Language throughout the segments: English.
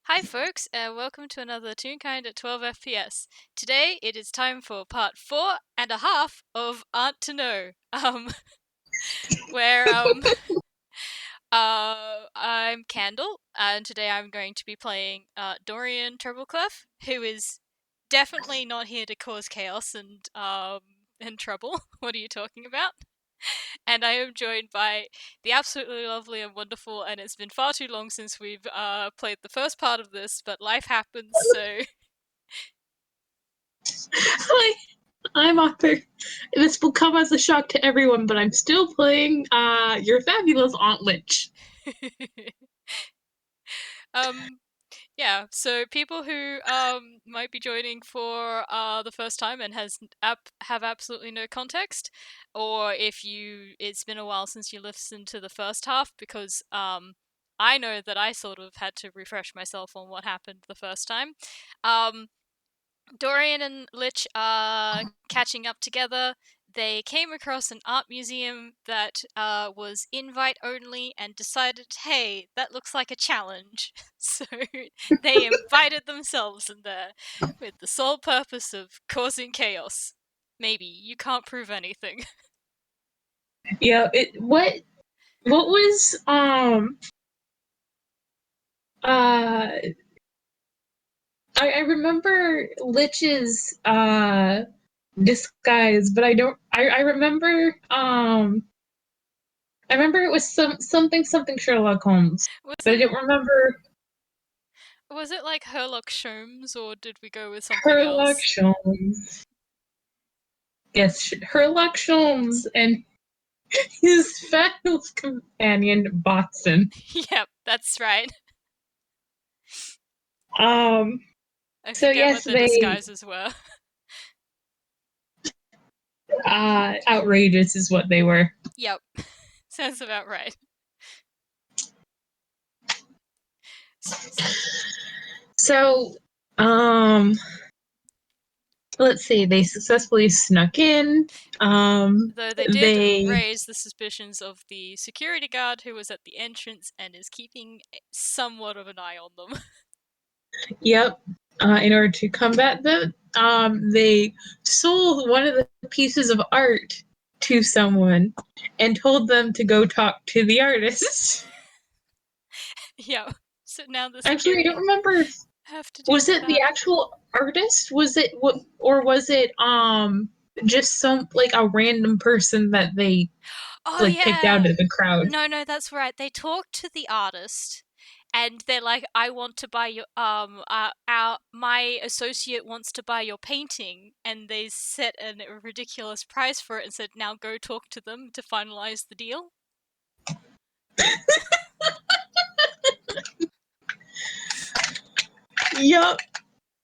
Hi folks, and welcome to another Toonkind at 12 FPS. Today it is time for part 4.5 of Aunt to Know, where I'm Candle, and today I'm going to be playing Dorian Trebleclef, who is definitely not here to cause chaos and trouble. What are you talking about? And I am joined by the absolutely lovely and wonderful, and it's been far too long since we've played the first part of this, but life happens, so Hi, I'm Arthur. This will come as a shock to everyone, but I'm still playing your fabulous Aunt Litch. um yeah, so people who might be joining for the first time and have absolutely no context, or if it's been a while since you listened to the first half, because I know that I sort of had to refresh myself on what happened the first time. Dorian and Litch are catching up together. They came across an art museum that was invite only and decided, hey, that looks like a challenge. So they invited themselves in there with the sole purpose of causing chaos. Maybe. You can't prove anything. Yeah, what was I remember Litch's disguise, but I remember I remember it was something Sherlock Holmes, Was but I it don't remember was it like Herlock Sholmes, or did we go with something Sherlock else? Holmes. Yes, Sherlock Holmes and his fabulous companion Boston. Yep, that's right. Um, I so forget what yes, their they disguises were. outrageous is what they were. Yep, sounds about right. So, um, let's see. They successfully snuck in. Though they did They raise the suspicions of the security guard who was at the entrance and is keeping somewhat of an eye on them. Yep. In order to combat them, they sold one of the pieces of art to someone and told them to go talk to the artist. Yeah, so now the Actually, I don't security remember. have to deal Was with it the that. actual artist? Was it what, or was it just some like a random person that they Oh like picked out yeah! of the crowd? No, that's right. They talk to the artist and they're like, I want to buy your my associate wants to buy your painting, and they set a ridiculous price for it and said, now go talk to them to finalize the deal. Yup.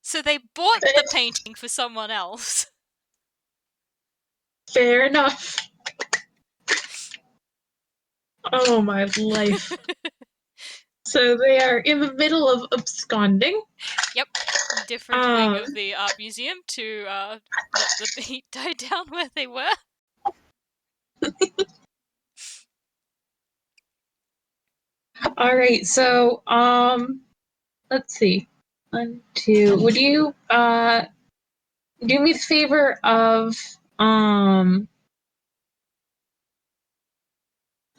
So they bought the painting for someone else. Fair enough. Oh my life. So they are in the middle of absconding. Yep, different wing Um, of the art museum to let the heat die down where they were. all right, so let's see. One, two. Would you do me the favor of um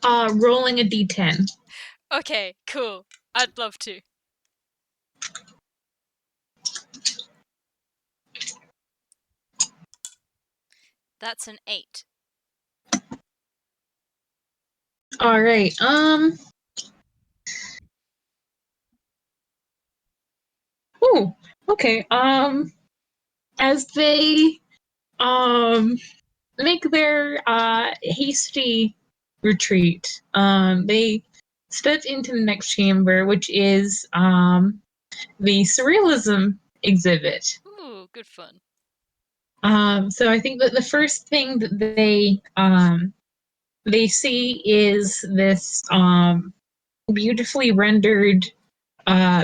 rolling a d10? Okay, cool. I'd love to. That's an 8. All right. Oh, okay. As they um make their hasty retreat, they step into the next chamber, which is the surrealism exhibit. Ooh, good fun. So I think that the first thing that they see is this beautifully rendered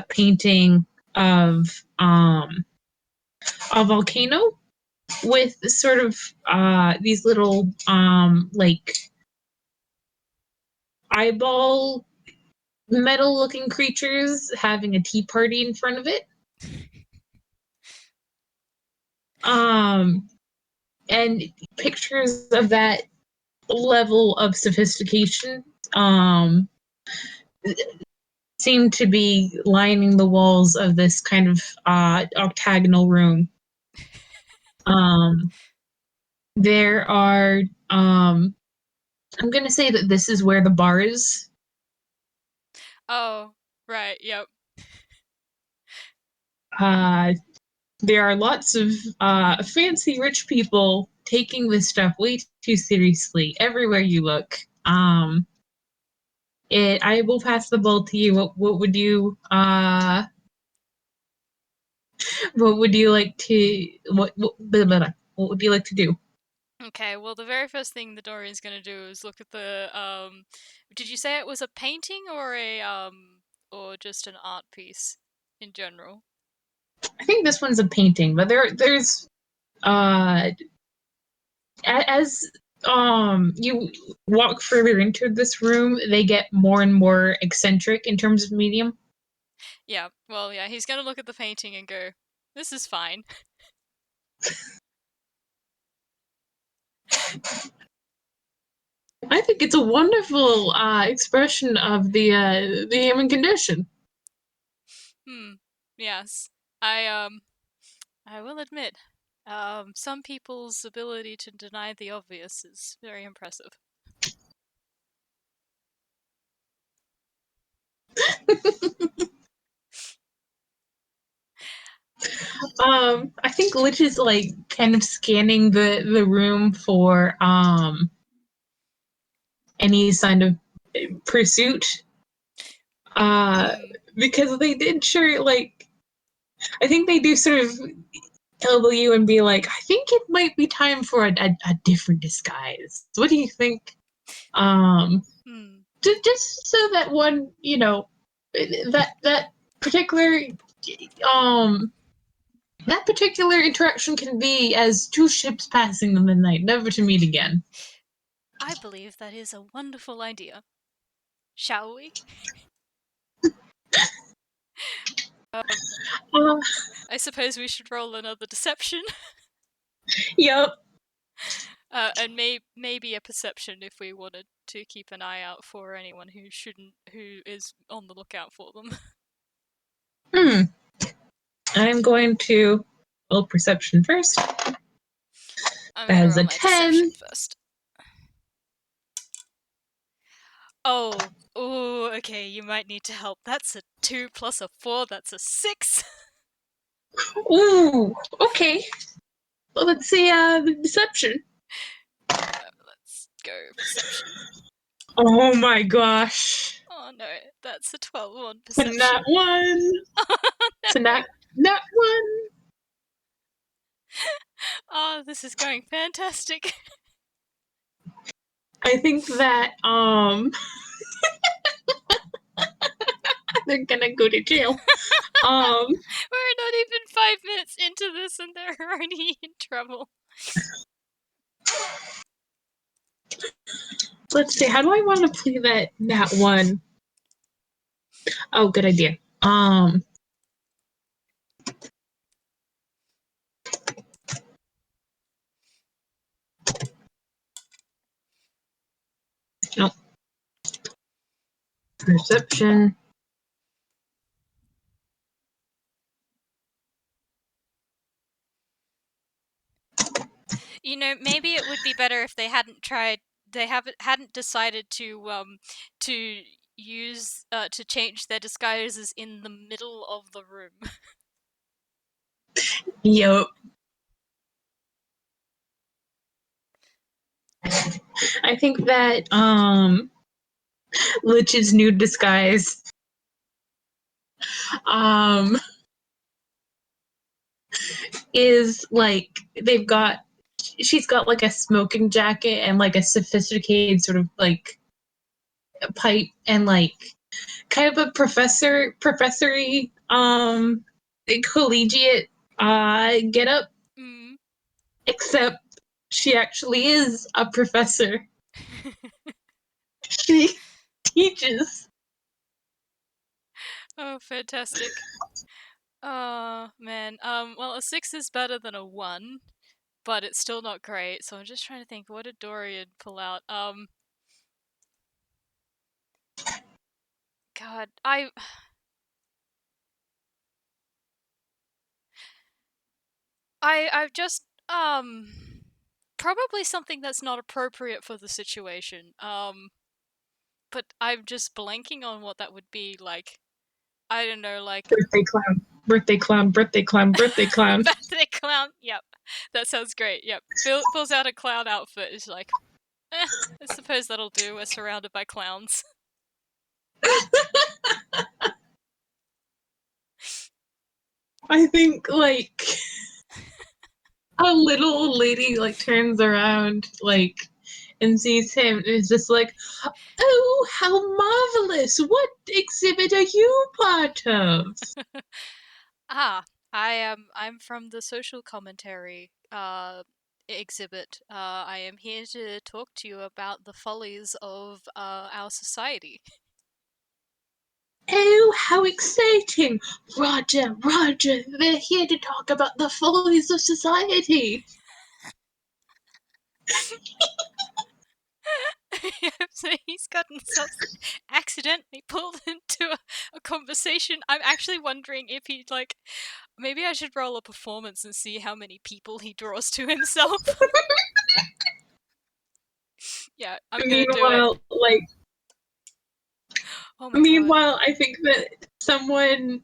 painting of a volcano with sort of these little like eyeball metal-looking creatures having a tea party in front of it. Um, and pictures of that level of sophistication um, seem to be lining the walls of this kind of octagonal room. Um, there are, I'm going to say that this is where the bar is. Oh, right, yep. Uh, there are lots of fancy rich people taking this stuff way too seriously everywhere you look. I will pass the ball to you. What would you what would you like to blah, blah, blah. What would you like to do? Okay, well, the very first thing the Dorian's gonna do is look at the, did you say it was a painting or or just an art piece in general? I think this one's a painting, but there's uh as you walk further into this room, they get more and more eccentric in terms of medium. Yeah, well, yeah, he's gonna look at the painting and go, this is fine. I think it's a wonderful expression of the human condition. Hmm, yes. I will admit, some people's ability to deny the obvious is very impressive. I think Lich is like kind of scanning the room for any sign of pursuit. Uh, Hmm, because they did sure like I think they do sort of elbow you and be like, I think it might be time for a different disguise. What do you think? Um, hmm. just so that one, that particular um that particular interaction can be as two ships passing the midnight, never to meet again. I believe that is a wonderful idea. Shall we? Um, Uh, I suppose we should roll another deception. yep. And maybe a perception if we wanted to keep an eye out for anyone who is on the lookout for them. Hmm. I'm going to roll perception first. I'm gonna As roll a my deception 10. first. Oh, okay, you might need to help. That's a 2 plus a 4, that's a 6. Ooh, okay. Well, let's see the deception. Let's go perception. Oh my gosh. Oh no, that's a 12 on And that perception. one. Oh So no. that one. Oh, this is going fantastic. I think that they're gonna go to jail. Um We're not even 5 minutes into this and they're already in trouble. let's see, how do I want to play that one? Oh, good idea. No, perception. You know, maybe it would be better if they hadn't tried. They hadn't decided to use to change their disguises in the middle of the room. Yep. I think that Lich's new disguise um is like she's got like a smoking jacket and like a sophisticated sort of like pipe and like kind of a professory collegiate get up, Mm. except she actually is a professor. She teaches. Oh, fantastic. Oh, man. Well, a 6 is better than a 1, but it's still not great, so I'm just trying to think, what did Dorian pull out? God, I've just, probably something that's not appropriate for the situation. But I'm just blanking on what that would be, like, I don't know, like, Birthday clown, birthday clown, birthday clown, birthday clown. birthday clown. Yep, that sounds great. Yep, pulls out a clown outfit. Is like, I suppose that'll do. We're surrounded by clowns. I think like a little old lady like turns around like and sees him and is just like, "Oh, how marvelous! What exhibit are you part of?" Ah, I am. I'm from the social commentary exhibit. I am here to talk to you about the follies of our society. Oh, how exciting! Roger, Roger, we're here to talk about the follies of society. So he's gotten himself accidentally pulled into a conversation. I'm actually wondering if he'd like. Maybe I should roll a performance and see how many people he draws to himself. Yeah, I'm gonna do it. Meanwhile, like, Oh my god. meanwhile, I think that someone,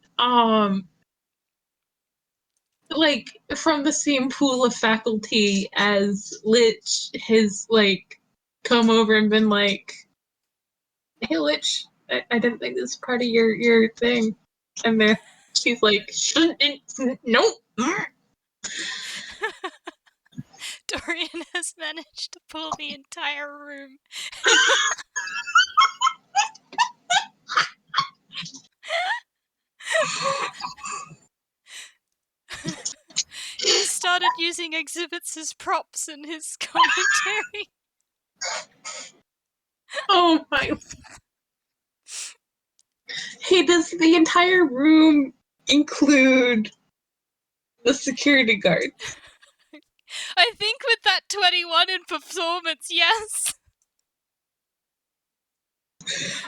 like from the same pool of faculty as Litch has like come over and been like, "Hey, Litch, I didn't think this was part of your thing," and then she's like, "Nope." Dorian has managed to pull the entire room. He's started using exhibits as props in his commentary. Oh my! Hey, does the entire room include the security guards? I think with that 21 in performance, yes.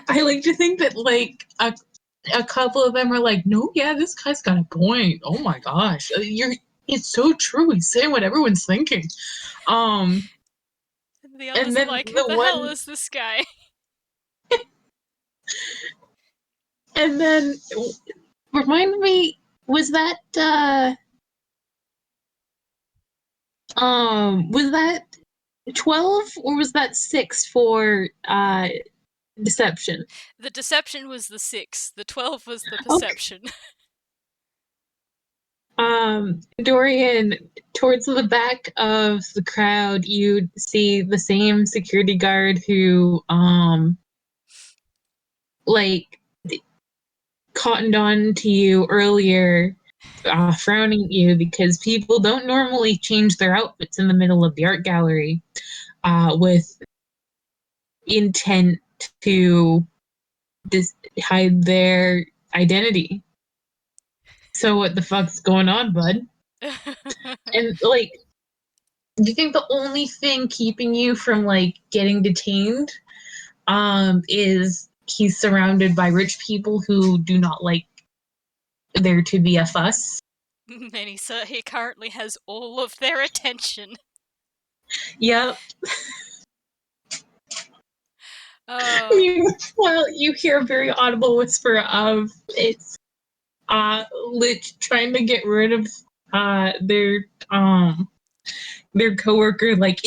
I like to think that like a couple of them are like, "No, yeah, this guy's got a point. Oh my gosh, you're it's so true. He's saying what everyone's thinking." Um, And the and others are then like, who the the hell one, is this guy? and then remind me, was that was that 12 or was that 6 for deception? The deception was the 6, the 12 was the Okay. perception. Dorian, towards the back of the crowd, you see the same security guard who, like, cottoned on to you earlier, frowning at you because people don't normally change their outfits in the middle of the art gallery, with intent to hide their identity. So what the fuck's going on, bud? And like, do you think the only thing keeping you from like getting detained is he's surrounded by rich people who do not like there to be a fuss? He currently has all of their attention. Yep. Oh. Meanwhile, you hear a very audible whisper of it's Lich trying to get rid of their coworker. Like,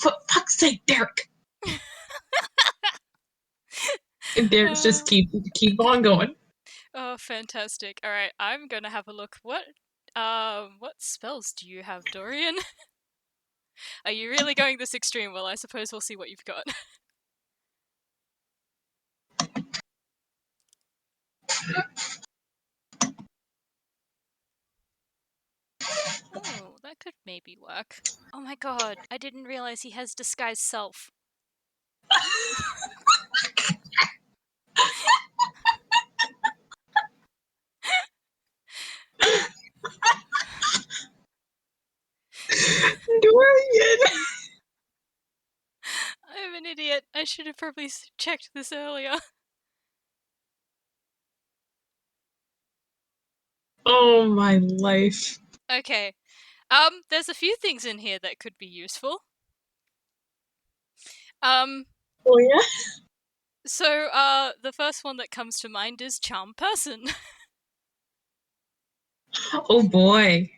for fuck's sake, Derek. And Derek's just uh, keep on going. oh, fantastic. Alright, I'm gonna have a look. What spells do you have, Dorian? Are you really going this extreme? Well, I suppose we'll see what you've got. Oh, that could maybe work. Oh my god, I didn't realize he has disguise self. I should have probably checked this earlier. Oh my life. Okay. There's a few things in here that could be useful. Um, Oh yeah. so, the first one that comes to mind is charm person. Oh boy.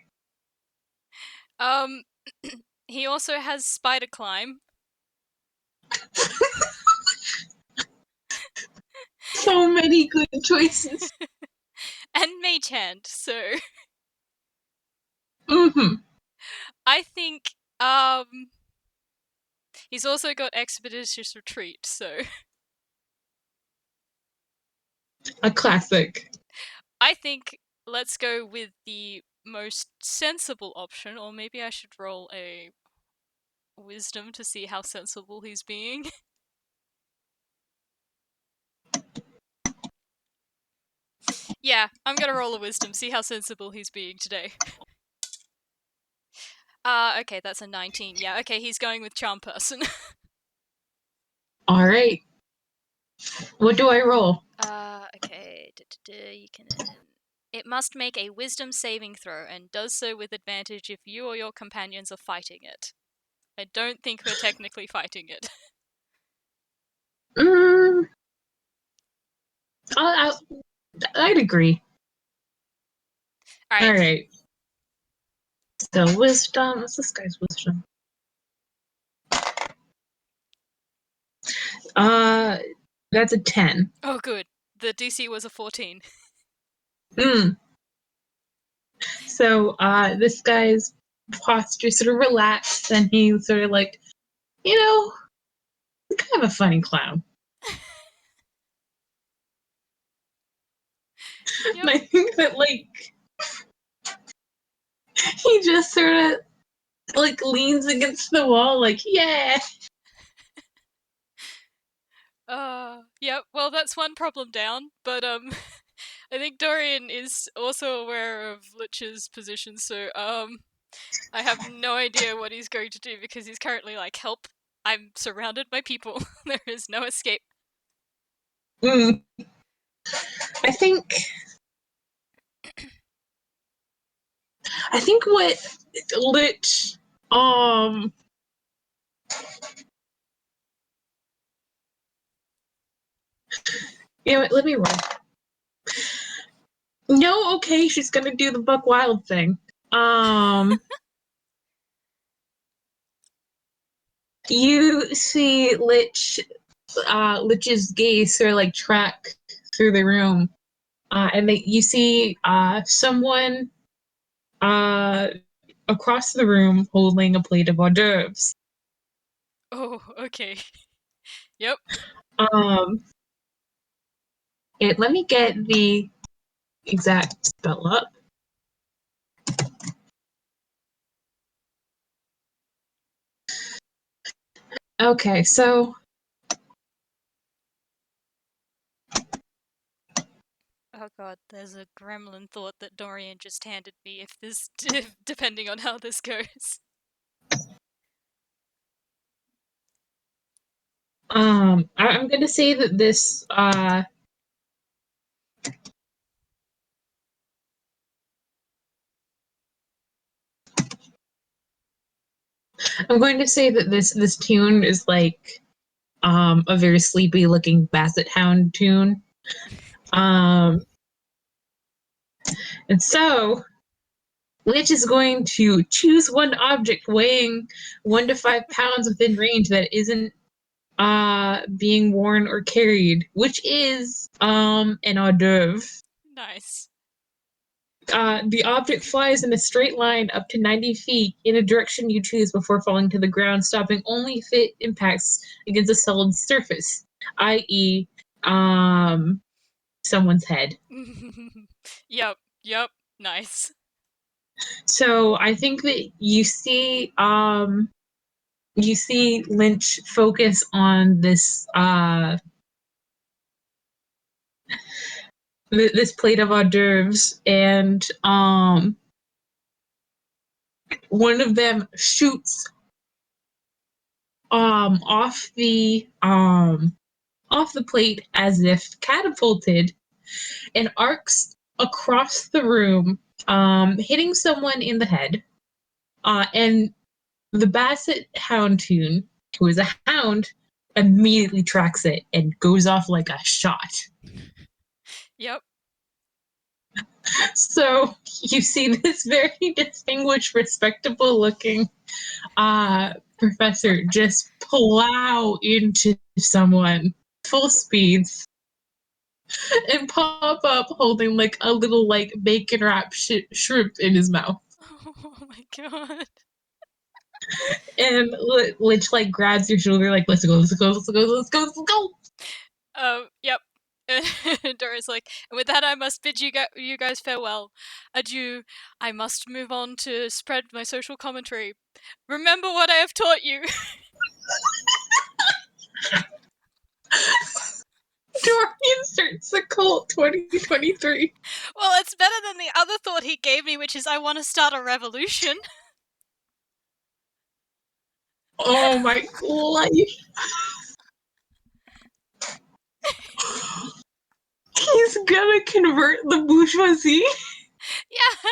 um, he also has spider climb So many good choices. and mage hand. So, Mm-hmm. I think, he's also got expeditious retreat. So, A classic. I think let's go with the most sensible option, or maybe I should roll a wisdom to see how sensible he's being. Yeah, I'm gonna roll a wisdom, see how sensible he's being today. Okay, that's a 19. Yeah, okay, he's going with charm person. All right. What do I roll? Okay. You can. It must make a wisdom saving throw and does so with advantage if you or your companions are fighting it. I don't think we're technically fighting it. Mm, I, I'd agree. All Alright. right. So wisdom. What's this guy's wisdom? Uh, that's a 10. Oh, good. The DC was a 14. Mm. So this guy's posture sort of relaxed, and he's sort of like, you know, kind of a funny clown. And Yep. I think that like he just sort of like leans against the wall, like, yeah. Yep. Well, that's one problem down, but, I think Dorian is also aware of Lich's position, so, I have no idea what he's going to do because he's currently like, help, I'm surrounded by people. There is no escape. Mm. I think what Lich um let me roll. No, okay, she's gonna do the Buck Wild thing. Um you see Lich's gaze sort of like track through the room. And you see someone uh across the room holding a plate of hors d'oeuvres. Oh, okay. Yep. Um let me get the exact spell up. Okay, so Oh god, there's a gremlin thought that Dorian just handed me if this, depending on how this goes. I'm gonna say that this I'm going to say that this tune is like a very sleepy looking basset hound tune. Um and so Lich is going to choose one object weighing 1 to 5 pounds within range that isn't being worn or carried, which is an hors d'oeuvre. Nice. The object flies in a straight line up to 90 feet in a direction you choose before falling to the ground, stopping only if it impacts against a solid surface, i.e., someone's head. Yep, yep, nice. So I think that you see Lynch focus on this plate of hors d'oeuvres, and one of them shoots off the plate as if catapulted and arcs across the room, hitting someone in the head. And the Basset Houndtoon, who is a hound, immediately tracks it and goes off like a shot. Yep. So you see this very distinguished, respectable looking professor just plow into someone full speeds and pop up holding like a little like bacon wrap shrimp in his mouth. Oh my god. And Litch like grabs your shoulder like, let's go, let's go, let's go, let's go, let's go. Yep. Dora's like, and with that, I must bid you guys farewell. Adieu. I must move on to spread my social commentary. Remember what I have taught you. Dorian starts the cult 2023. Well, it's better than the other thought he gave me, which is I want to start a revolution. Oh my life. He's gonna convert the bourgeoisie. Yeah,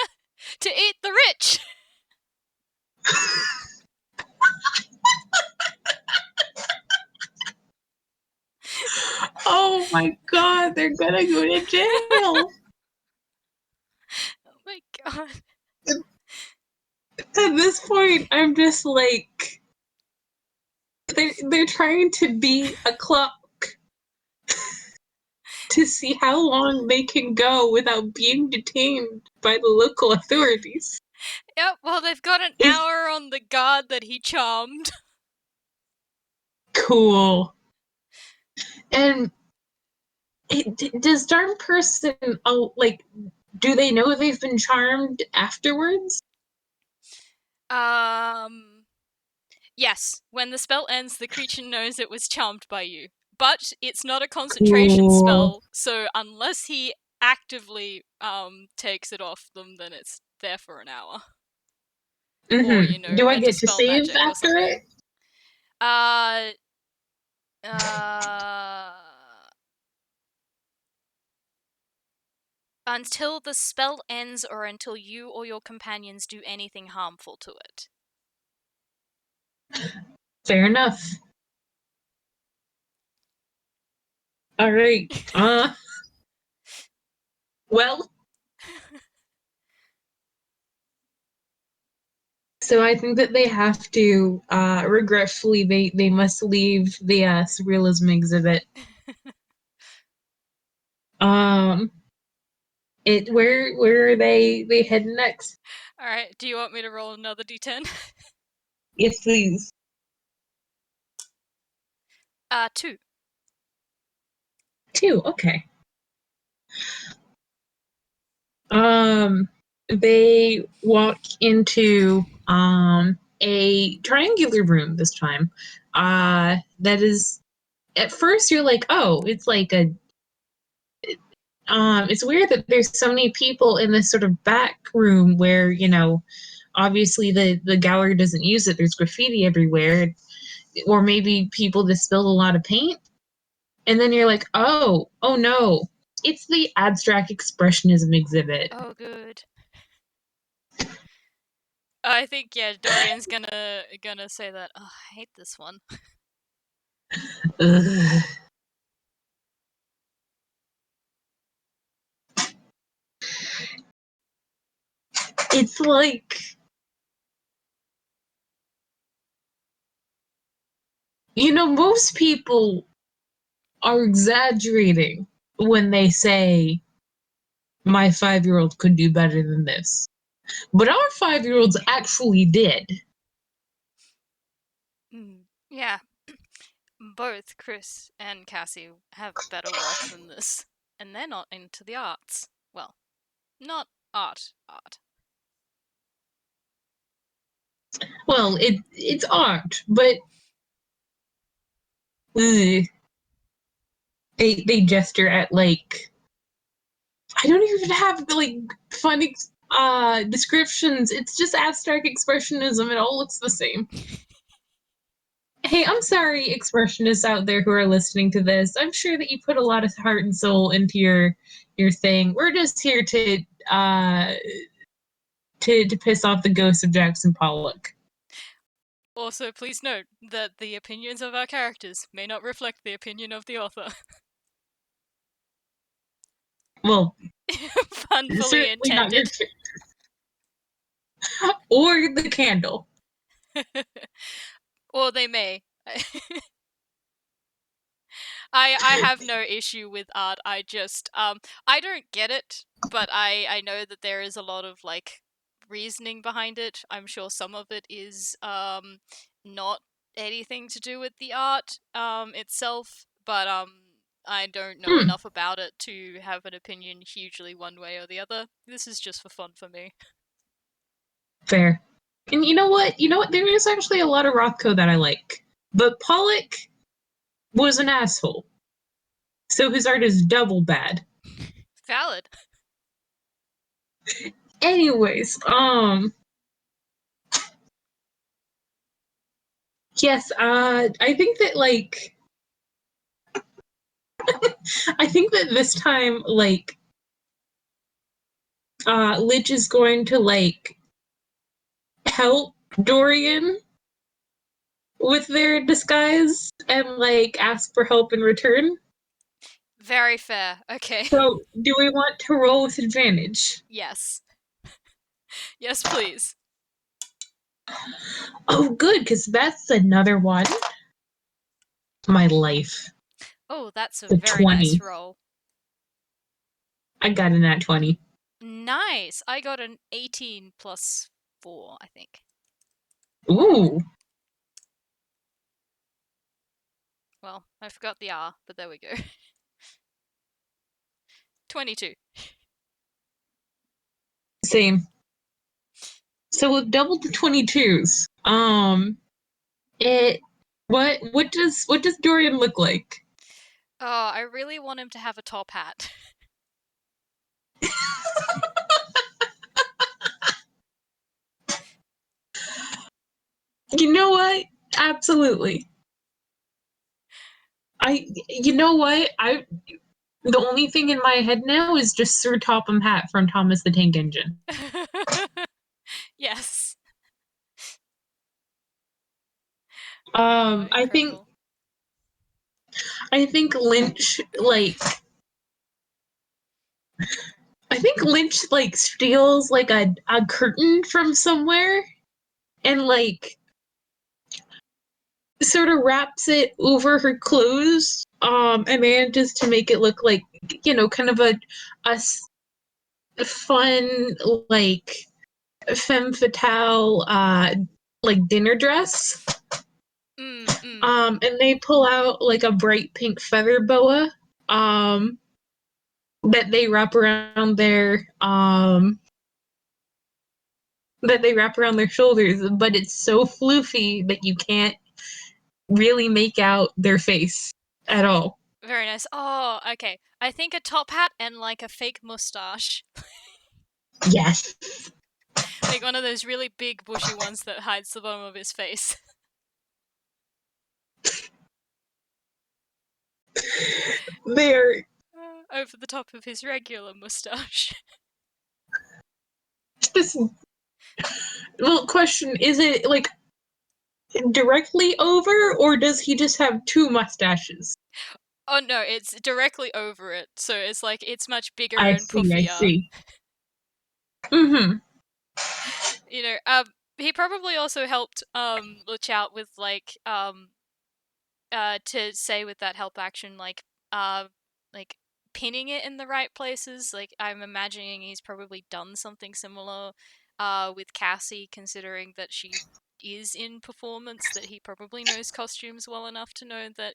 to eat the rich. Oh my god, they're gonna go to jail. Oh my god. At this point, I'm just like, they're trying to be a clock to see how long they can go without being detained by the local authorities. Yep, well, they've got an hour on the guard that he charmed. Cool. And does Darn Person, like, do they know they've been charmed afterwards? Yes. When the spell ends, the creature knows it was charmed by you. But it's not a concentration Cool. spell, so unless he actively takes it off them, then it's there for an hour. Or, you Mm-hmm. know, Do I a get to dispel save magic or after something. it? Uh uh until the spell ends or until you or your companions do anything harmful to it. Fair enough. All right. Well, so I think that they have to, regretfully, they must leave the surrealism exhibit. Um, where are they heading next? Alright, do you want me to roll another d10? Yes, please. 2. 2. Okay. They walk into a triangular room this time. That is, at first you're like, oh, it's like a it's weird that there's so many people in this sort of back room where, obviously the gallery doesn't use it. There's graffiti everywhere, or maybe people just spilled a lot of paint. And then you're like, oh no, it's the abstract expressionism exhibit. Oh, good. I think, yeah, Dorian's gonna say that. Oh, I hate this one. Ugh. It's like, most people are exaggerating when they say my 5-year-old could do better than this. But our 5-year-olds actually did. Yeah, both Chris and Cassie have better work than this, and they're not into the arts. Well, not art. Well, it's art, but ugh, they gesture at like, I don't even have like funny descriptions. It's just abstract expressionism. It all looks the same. Hey, I'm sorry, expressionists out there who are listening to this. I'm sure that you put a lot of heart and soul into your thing. We're just here uh to piss off the ghost of Jackson Pollock. Also, please note that the opinions of our characters may not reflect the opinion of the author. Well, Funfully certainly not your intended. or the candle. Or they may. I have no issue with art. I just I don't get it, but I know that there is a lot of like reasoning behind it. I'm sure some of it is not anything to do with the art itself, but I don't know Hmm, enough about it to have an opinion hugely one way or the other. This is just for fun for me. fair. And you know what? You know what? There is actually a lot of Rothko that I like. But Pollock was an asshole. So his art is double bad. Valid. Anyways, yes, I think that like I think that this time like Litch is going to like help Dorian with their disguise and like ask for help in return. Very fair. Okay. So, do we want to roll with advantage? Yes. Yes, please. Oh, good, because that's another one. My life. Oh, that's a The very nice 20. roll. I got in at 20. Nice. I got an 18 plus 4, I think. Ooh, Well, I forgot the R, but there we go. 22. same. So we've doubled the 22s. It what does Dorian look like? Oh, I really want him to have a top hat. You know what? Absolutely. You know what? The only thing in my head now is just Sir Topham Hatt from Thomas the Tank Engine. Yes. Oh, Um, I think incredible. I think Lynch like I think Lynch like steals like a curtain from somewhere and like sort of wraps it over her clothes and manages to make it look like kind of a fun like femme fatale like dinner dress. Mm, mm. And they pull out like a bright pink feather boa um that they wrap around their shoulders, but it's so floofy that you can't really make out their face at all. Very nice. Oh, okay. I think a top hat and like a fake mustache. Yes. Like one of those really big bushy ones that hides the bottom of his face. They're Over the top of his regular mustache. this well question, is it like directly over or does he just have two mustaches? Oh no, it's directly over it, so it's like it's much bigger I and see, I puffier. see. Mm-hmm. You know, he probably also helped Luch out with to say with that help action like pinning it in the right places. Like I'm imagining he's probably done something similar with Cassie, considering that she is in performance, that he probably knows costumes well enough to know that,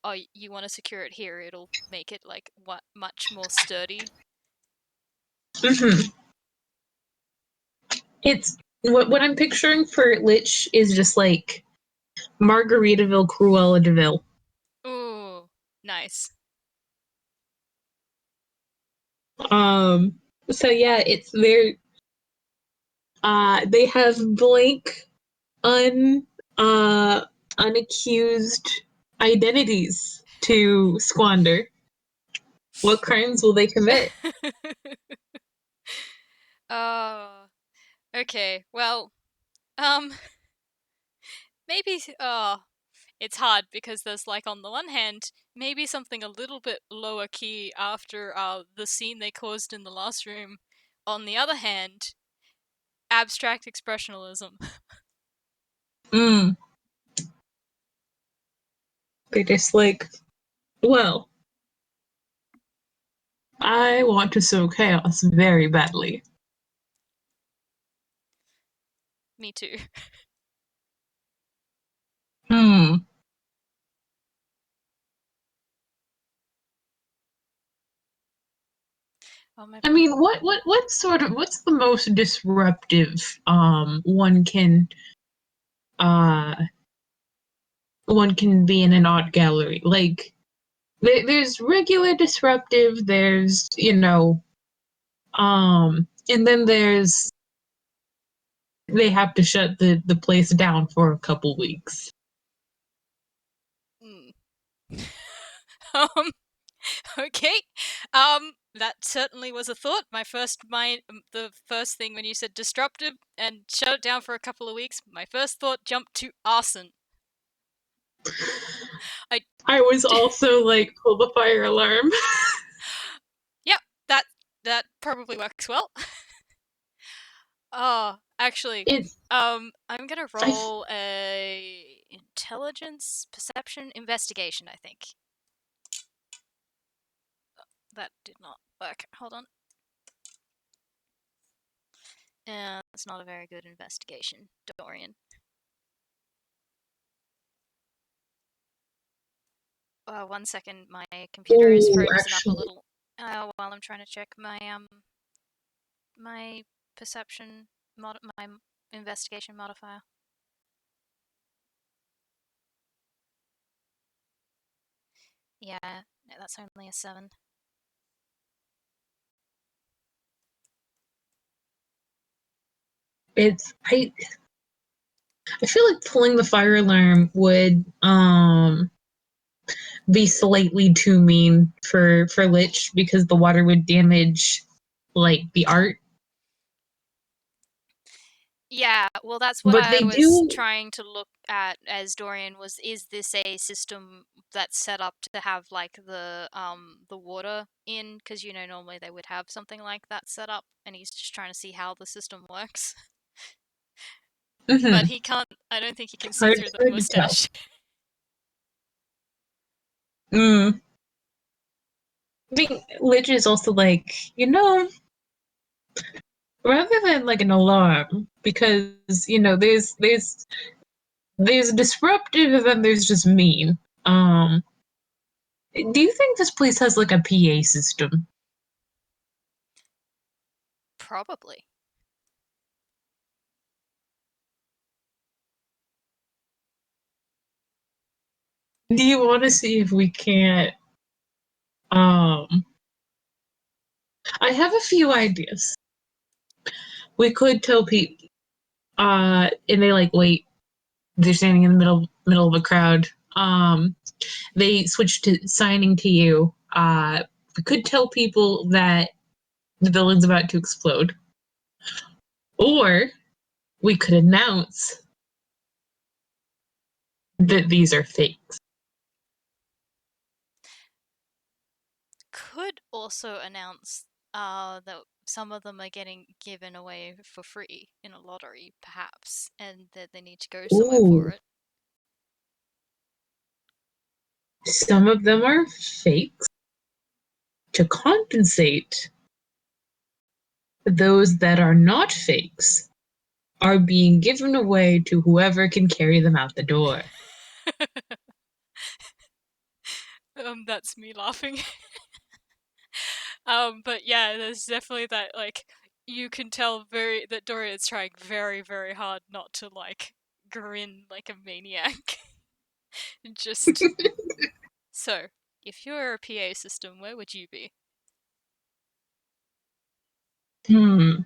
oh, you want to secure it here, it'll make it like what much more sturdy. Mm-hmm. It's what I'm picturing for Lich is just like Margaritaville Cruella Deville. Ooh, nice. Um so yeah, it's they have blank un unaccused identities to squander. What crimes will they commit? uh, okay. Well, um, maybe. It's hard because there's like on the one hand, maybe something a little bit lower key after the scene they caused in the last room. On the other hand, abstract expressionism. Mm, they just like, well, I want to sow chaos very badly. Me too. Hmm. Oh my. I mean, what sort of what's the most disruptive uh one can be in an art gallery? Like there's regular disruptive, there's, and then there's they have to shut the place down for a couple weeks. Mm. um. Okay. That certainly was a thought. The first thing when you said disruptive and shut it down for a couple of weeks, my first thought jumped to arson. I. I was also like, pull the fire alarm. Yep. That probably works well. Oh, actually, It's I'm gonna I roll a intelligence, perception, investigation. I think that did not work. Hold on. It's not a very good investigation, Dorian. 1 second. My computer is oh, frozen up a actually, little. While I'm trying to check my perception my investigation modifier. Yeah, no, that's only a 7. it's I feel like pulling the fire alarm would be slightly too mean for Lich because the water would damage like the art. Yeah, well, that's what But I they was do. trying to look at as Dorian was. Is this a system that's set up to have like the water in? Because normally they would have something like that set up, and he's just trying to see how the system works. But Mhm. he can't. I don't think he can see hard, through the hard to tell. mustache. Mm. I think Lich is also like, rather than like an alarm, because there's disruptive and then there's just mean. Do you think this place has like a PA system? Probably. Do you want to see if we can't? Um, I have a few ideas. We could tell people, and they like wait. They're standing in the middle of a crowd. They switch to signing to you. We could tell people that the building's about to explode, or we could announce that these are fakes. Could also announce that some of them are getting given away for free in a lottery, perhaps, and that they need to go somewhere for Ooh, it. some of them are fakes. To compensate, those that are not fakes are being given away to whoever can carry them out the door. That's me laughing. But yeah, there's definitely that like you can tell very that Dorian's trying very, very hard not to like grin like a maniac. Just so, if you were a PA system, where would you be? Hmm.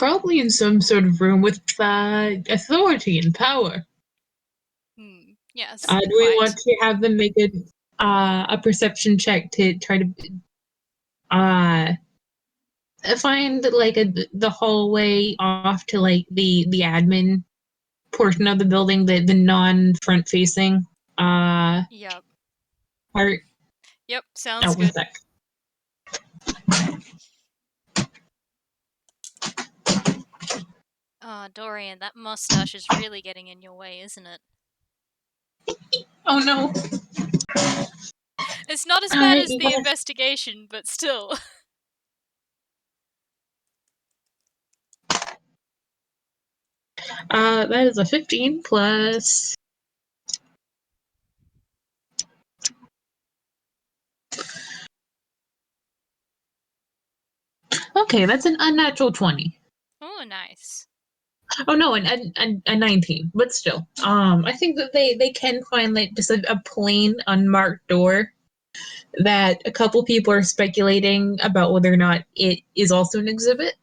probably in some sort of room with authority and power. Yes, Do we want quite. to have them make a perception check to try to uh, find like the hallway off to like the admin portion of the building, the non front facing Yep. part? Yep, Oh, sounds one good. sec. Dorian, that mustache is really getting in your way, isn't it? Oh no. It's not as bad as the Yes. investigation, but still. That is a 15 plus. Okay, that's an unnatural 20. Oh, nice. Oh no, a 19, but still. I think that they can find like just a plain unmarked door that a couple people are speculating about whether or not it is also an exhibit.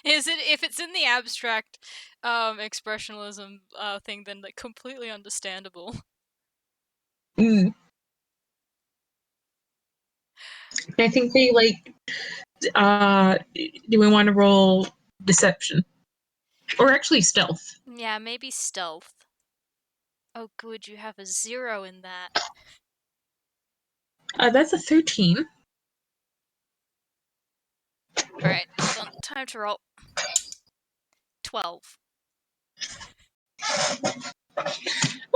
Is it if it's in the abstract expressionism thing, then like completely understandable. Mm. I think they like. Do we want to roll deception or actually stealth? Yeah, maybe stealth. Oh, good, you have a 0 in that. That's a 13. All right, hold on. Time to roll. 12.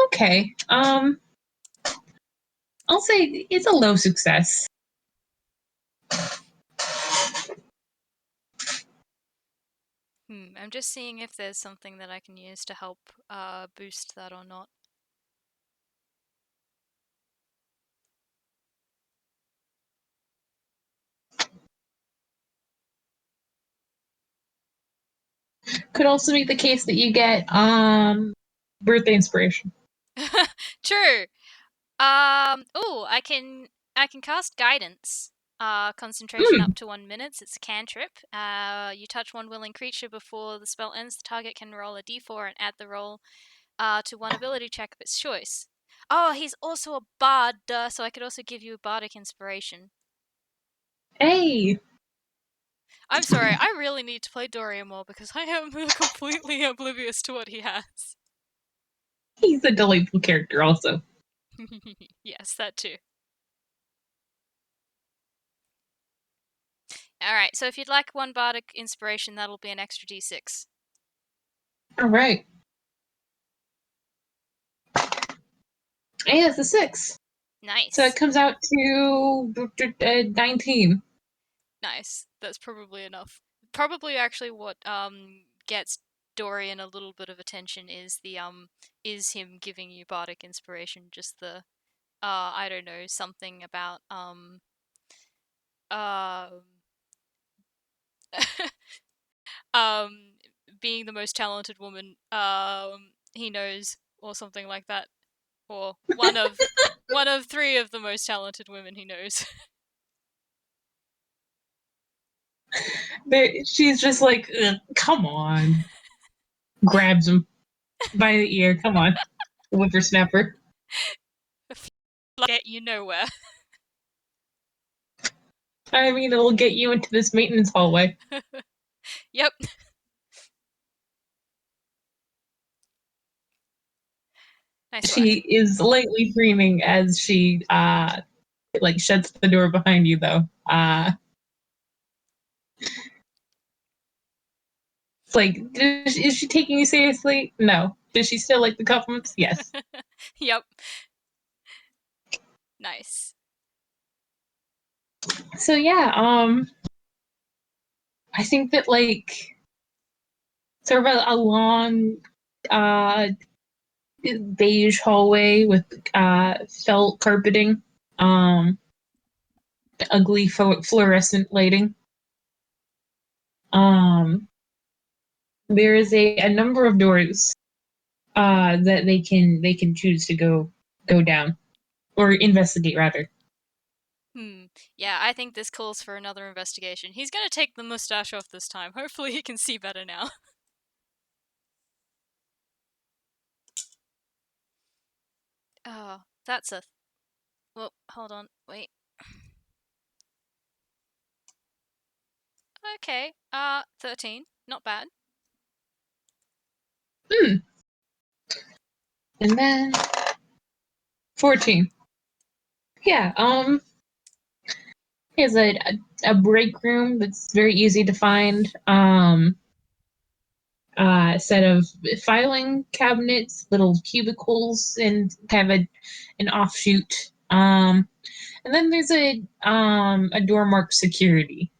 Okay. I'll say it's a low success. I'm just seeing if there's something that I can use to help boost that or not. Could also make the case that you get birthday inspiration. True. Oh, I can cast guidance. Concentration Hmm. up to 1 minute. It's a cantrip. You touch one willing creature before the spell ends. The target can roll a d4 and add the roll to one ability check of its choice. Oh, he's also a bard, so I could also give you a bardic inspiration. Hey, I'm sorry, I really need to play Dorian more because I am completely oblivious to what he has. he's a delightful character also. Yes, that too. Alright, so if you'd like one bardic inspiration, that'll be an extra d6. All right. Hey, it's a 6. So it Nice. comes out to 19. Nice. That's probably enough. Probably actually what gets Dorian a little bit of attention is him giving you bardic inspiration, just the I don't know, something about um um being the most talented woman he knows, or something like that, or one of three of the most talented women he knows. She's just like, come on. Grabs him by the ear. Come on, whippersnapper. Get you nowhere. I mean, it'll get you into this maintenance hallway. Yep. Nice She work. is lightly screaming as she like shuts the door behind you, though. It's like, is she taking you seriously? No. Does she still like the compliments? Yes. Yep. Nice. So yeah, I think that like sort of a long uh beige hallway with felt carpeting, um ugly fluorescent lighting. Um there is a number of doors that they can choose to go down or investigate rather. Yeah, I think this calls for another investigation. He's gonna take the mustache off this time. Hopefully he can see better now. Oh, that's a... Well, hold on, wait. Okay, 13. Not bad. Hmm. And then 14. Yeah, he has a break room that's very easy to find. A set of filing cabinets, little cubicles, and kind of an offshoot. And then there's a door marked security.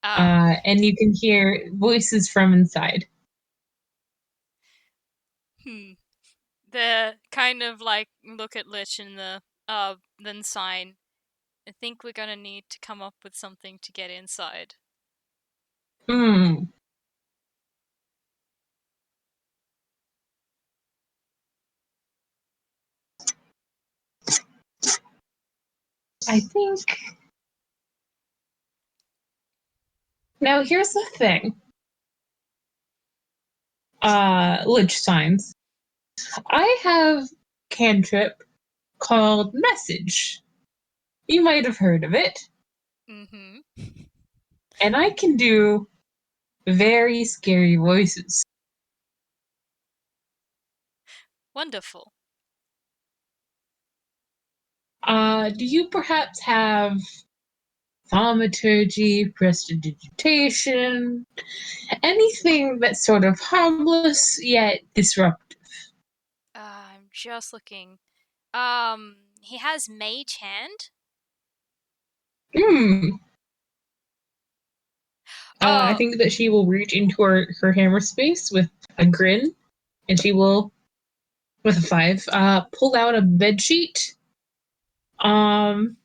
Ah, And you can hear voices from inside. hmm. The kind of like look at Lich and the then sign. I think we're gonna need to come up with something to get inside. Hmm. I think. Now here's the thing. Lich signs. I have cantrip called Message. You might have heard of it. Mm-hmm. And I can do very scary voices. Wonderful. Do you perhaps have thaumaturgy, prestidigitation, anything that's sort of harmless yet disruptive? I'm just looking. He has mage hand. Hmm. I Oh, think that she will reach into her hammer space with a grin, and she will, with a 5, pull out a bed sheet, and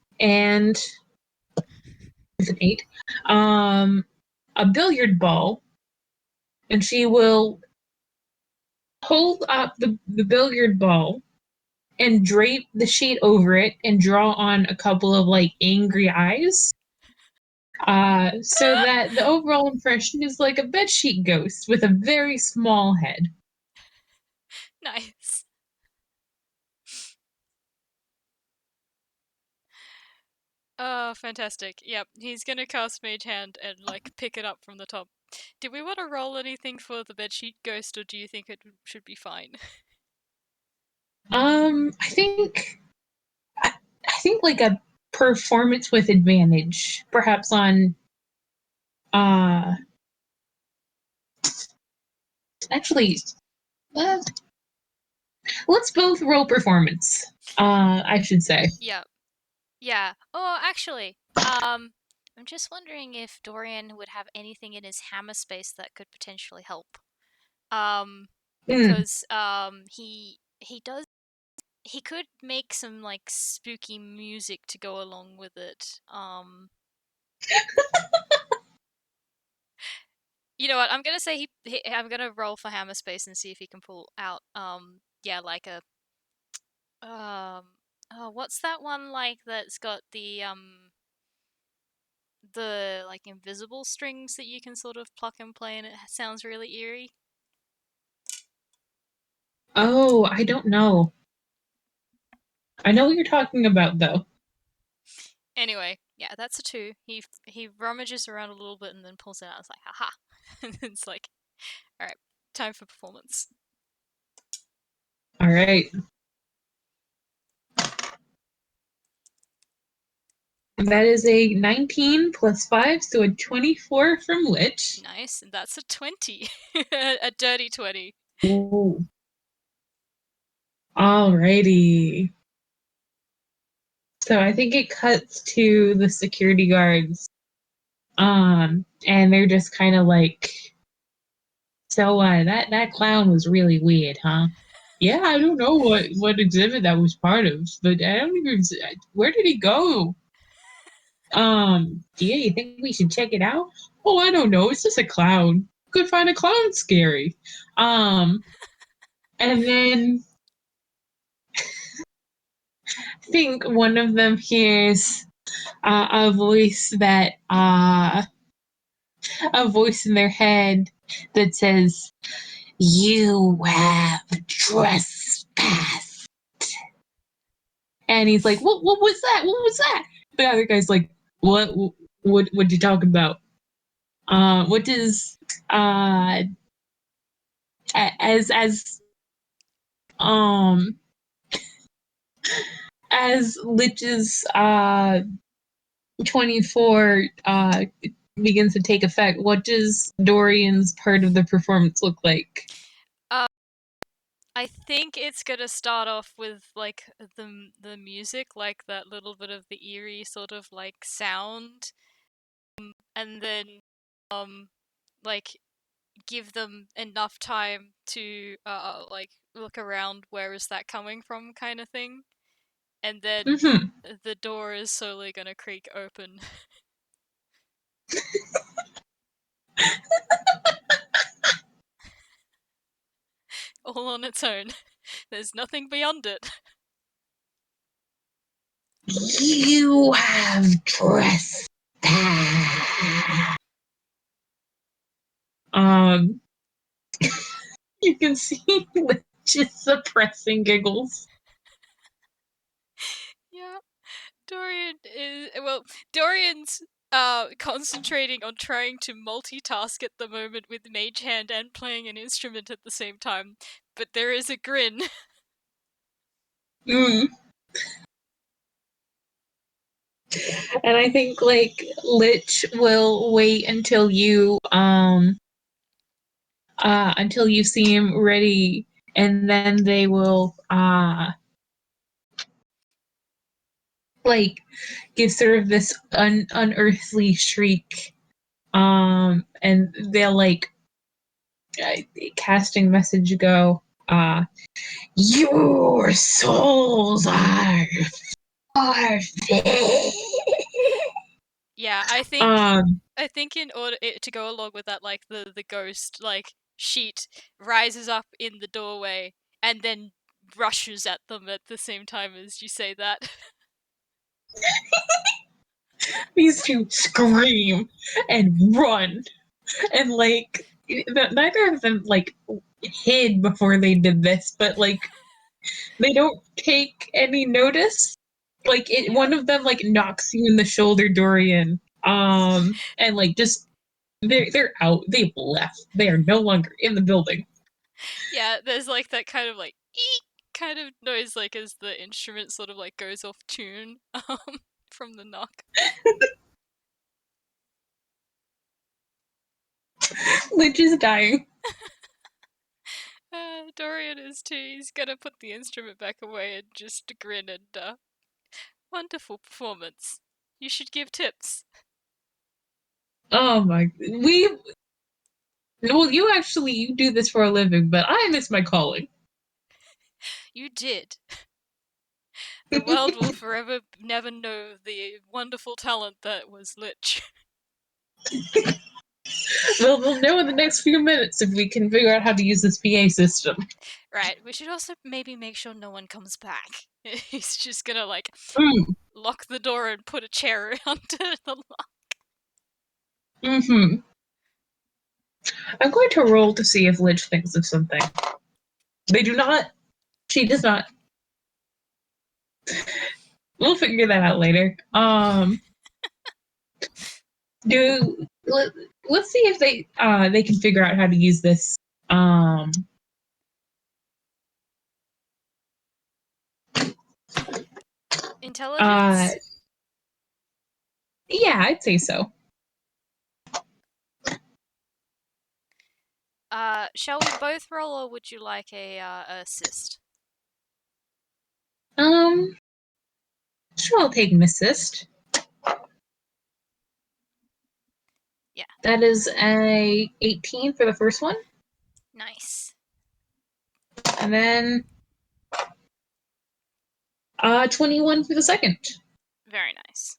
with an 8, um, a billiard ball, and she will hold up the billiard ball and drape the sheet over it and draw on a couple of like angry eyes. So that the overall impression is like a bedsheet ghost with a very small head. nice. Oh, fantastic. Yep, he's gonna cast Mage Hand and, like, pick it up from the top. Did we want to roll anything for the bedsheet ghost, or do you think it should be fine? I think I think like a performance with advantage, perhaps on uh actually uh, let's both roll performance. I should say. Yep. Yeah. Oh, actually, I'm just wondering if Dorian would have anything in his hammer space that could potentially help. Um, Hmm. because he could make some like spooky music to go along with it. You know what? I'm gonna say I'm gonna roll for hammer space and see if he can pull out yeah, like a oh, what's that one like that's got the like invisible strings that you can sort of pluck and play and it sounds really eerie. Oh, I don't know. I know what you're talking about though. Anyway, yeah, that's a 2. He rummages around a little bit and then pulls it out. It's like, haha. And it's like, all right, time for performance. All right. That is a 19 plus 5, so a 24 from Lich. Nice, and that's a 20. A dirty 20. Ooh. Alrighty. So I think it cuts to the security guards. And they're just kind of like, so that clown was really weird, huh? Yeah, I don't know what exhibit that was part of, but I don't even where did he go? Yeah, you think we should check it out? Oh, I don't know. It's just a clown. Could find a clown scary. Um, and then I think one of them hears, a voice in their head that says, "You have trespassed." And he's like, What was that? What was that?" The other guy's like, "What? What you talking about? What does as um as Lich's 24 begins to take effect, what does Dorian's part of the performance look like?" Uh, I think it's gonna start off with like the music, like that little bit of the eerie sort of like sound, and then um like give them enough time to like look around, where is that coming from, kind of thing, and then Mm-hmm. the door is slowly gonna creak open all on its own. There's nothing beyond it. You have trespassed. Um, you can see just suppressing giggles. Yeah, Dorian is well. Dorian's concentrating on trying to multitask at the moment with Mage Hand and playing an instrument at the same time, but there is a grin. Mm. And I think like Lich will wait until you see him ready, and then they will like give sort of this unearthly shriek, and they'll like casting message go, "Your souls are forfeit." Yeah, um I think in order to go along with that, like the ghost like sheet rises up in the doorway and then rushes at them at the same time as you say that. these two scream and run, and like neither of them like hid before they did this, but like they don't take any notice. Like Yeah. one of them like knocks you in the shoulder, Dorian, and like just they're out. They've left. They are no longer in the building. Yeah, there's like that kind of like eek kind of noise, like as the instrument sort of like goes off tune from the knock. Lynch is dying. Dorian is too. He's gonna put the instrument back away and just grin and wonderful performance. You should give tips. Oh my, we well, you do this for a living, but I miss my calling. You did. The world will forever never know the wonderful talent that was Lich. Well, we'll know in the next few minutes if we can figure out how to use this PA system. Right, we should also maybe make sure no one comes back. He's just gonna like Mm, lock the door and put a chair under the lock. mm-hmm. I'm going to roll to see if Lynch thinks of something. They do not. She does not. We'll figure that out later. Do let's see if they can figure out how to use this. Um, uh, Intelligence? yeah, I'd say so. Shall we both roll, or would you like a assist? Um, sure, I'll take an assist. Yeah, That is a 18 for the first one, nice. and then 21 for the second. Very nice.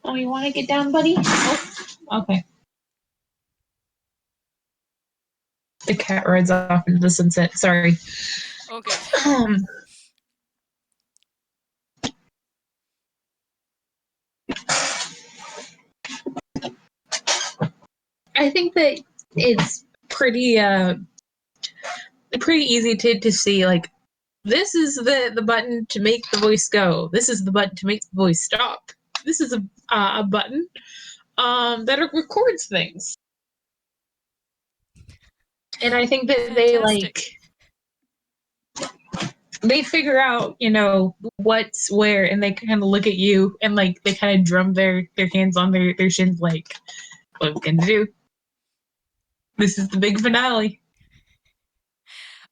Oh, you want to get down, buddy? Oh, okay. The cat rides off into the sunset. Sorry. All good. Um, I think that it's pretty easy to see, like, this is the button to make the voice go. This is the button to make the voice stop. This is a button that records things. And I think that Fantastic. they figure out, what's where, and they kind of look at you and like they kind of drum their hands on their shins, like, what are we gonna do? This is the big finale.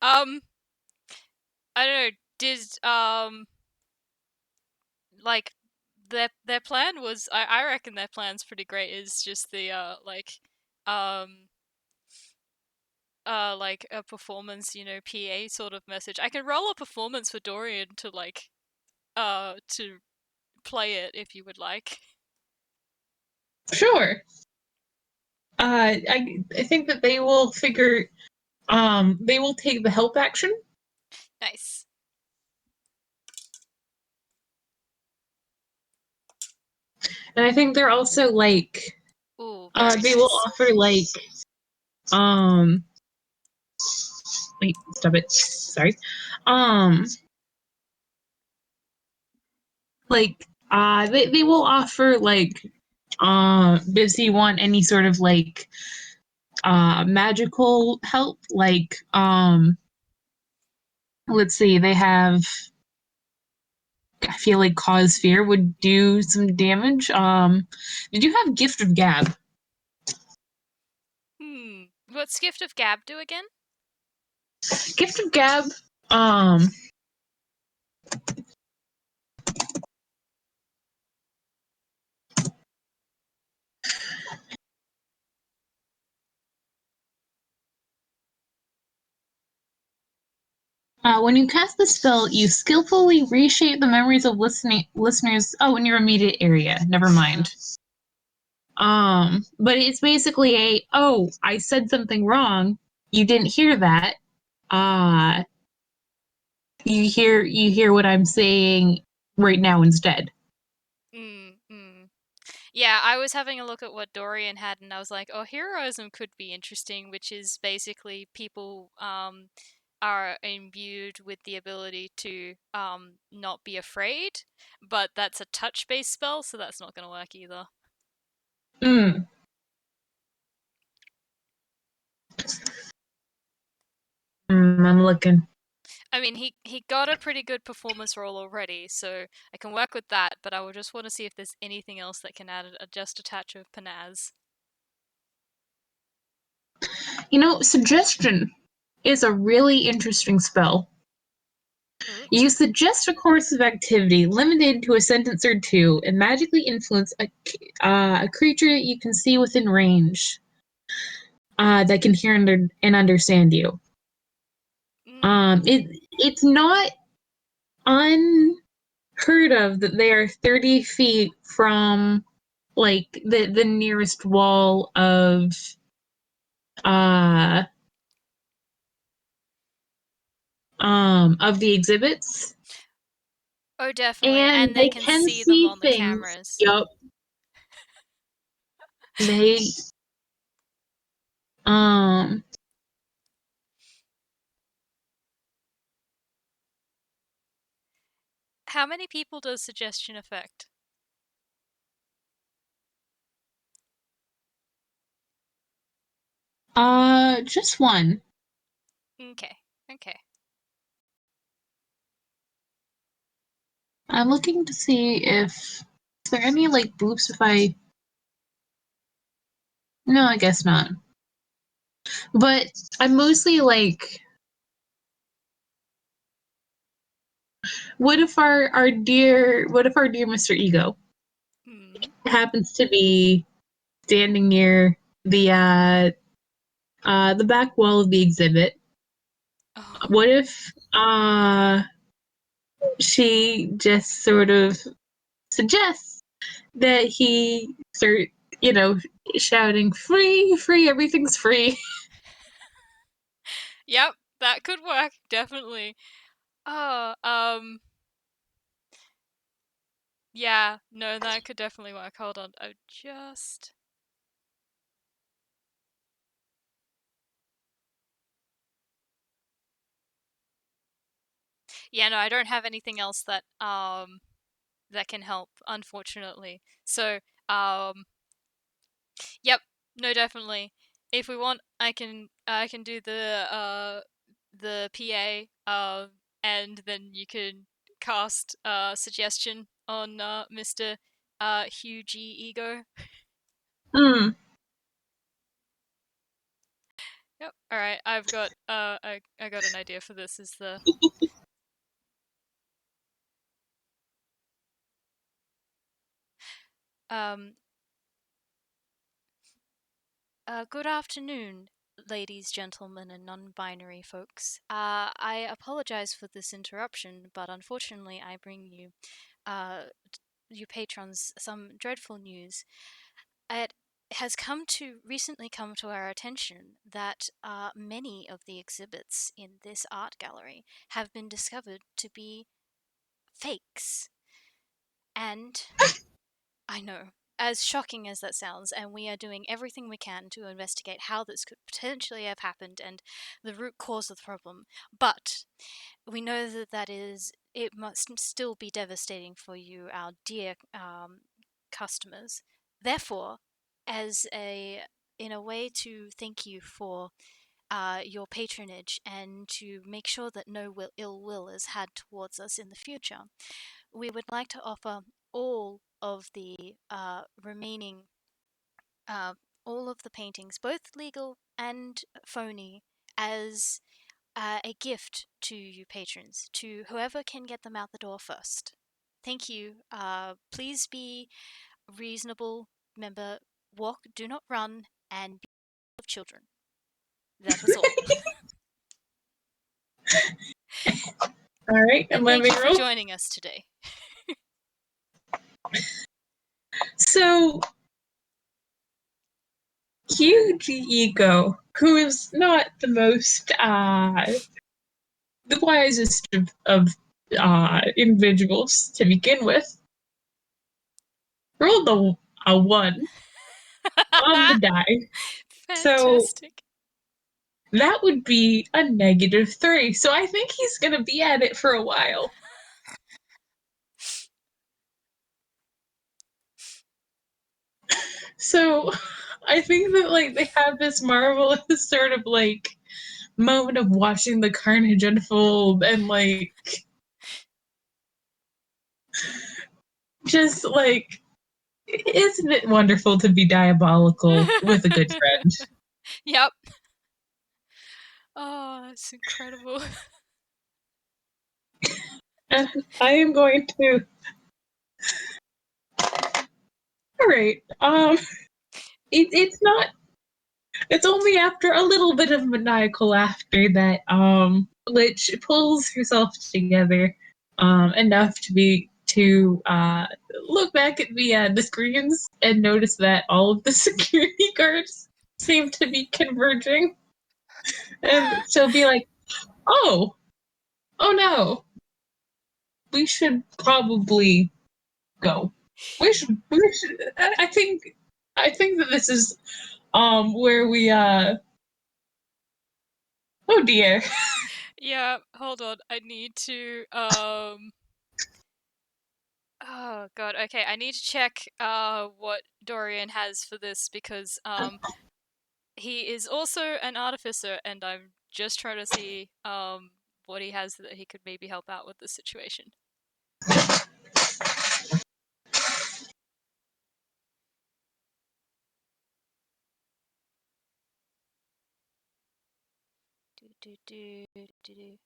Um, I don't know. Did like their plan was I reckon their plan's pretty great. Is just the um like a performance, PA sort of message. I can roll a performance for Dorian to play it if you would like. Sure. I think that they will take the help action. Nice. And I think they're also like, Ooh, very they will nice. offer like, um wait, stop it, sorry, um like, they will offer like, does he want any sort of like magical help, like, let's see, they have, I feel like cause fear would do some damage. Did you have gift of gab? What's Gift of Gab do again? Gift of gab, um when you cast the spell, you skillfully reshape the memories of listeners. Oh, in your immediate area. Never mind. But it's basically I said something wrong. You didn't hear that. Uh, you hear what I'm saying right now instead. Mm, mm. Yeah, I was having a look at what Dorian had, and I was like, oh, heroism could be interesting, which is basically people are imbued with the ability to not be afraid, but that's a touch-based spell, so that's not going to work either. Mm, I'm looking. I mean, he got a pretty good performance roll already, so I can work with that, but I would just want to see if there's anything else that can add just a touch of panaz. Suggestion is a really interesting spell. Ooh. You suggest a course of activity limited to a sentence or two and magically influence a creature that you can see within range, that can hear and understand you. Mm. It's not unheard of that they are 30 feet from like the nearest wall uh of the exhibits, Oh, definitely, and and they they can can see them see on the things. cameras. Yup. They um How many people does suggestion affect? just one. Okay, okay. I'm looking to see if is there any like boosts if I no, I guess not. But I'm mostly like, what if our dear Mr. Ego Hmm. happens to be standing near the back wall of the exhibit? Oh, What if she just sort of suggests that he start, you know, shouting, free, free, everything's free. yep, that could work, definitely. Oh, yeah, no, that could definitely work. Hold on, I just Yeah, no, I don't have anything else that can help, unfortunately. So, um, yep, no, definitely. If we want, I can do the PA, and then you can cast suggestion on Mr. Hugh G Ego. Hmm. Yep. All right. I got an idea for this. Is the um Good afternoon, ladies, gentlemen, and non-binary folks. I apologize for this interruption, but unfortunately, I bring you, you patrons, some dreadful news. It has recently come to our attention that many of the exhibits in this art gallery have been discovered to be fakes, and I know. As shocking as that sounds, and we are doing everything we can to investigate how this could potentially have happened and the root cause of the problem. But we know that it must still be devastating for you, our dear customers. Therefore, as a in a way to thank you for your patronage and to make sure that no ill will is had towards us in the future, we would like to offer all of the remaining, uh, all of the paintings, both legal and phony, as a gift to you patrons, to whoever can get them out the door first. Thank you. Please be reasonable. Remember, walk, do not run, and be of children. That was all. All right, And and let thank me you for roll. joining us today. So, huge ego, who is not the wisest of individuals to begin with, rolled a one on the die. So Fantastic. that would be a -3. So I think he's going to be at it for a while. So I think that like they have this marvelous sort of like moment of watching the carnage unfold and like just like isn't it wonderful to be diabolical with a good friend? Yep. Oh, it's incredible. And I am going to. All right. It's not. It's only after a little bit of maniacal laughter that Litch pulls herself together, enough to look back at the screens and notice that all of the security guards seem to be converging, and she'll be like, "Oh, oh no, we should probably go. We should. I think that this is where we oh dear. Yeah, hold on. I need to oh god, okay. I need to check what Dorian has for this because he is also an artificer and I'm just trying to see what he has that he could maybe help out with this situation. Do do do do do.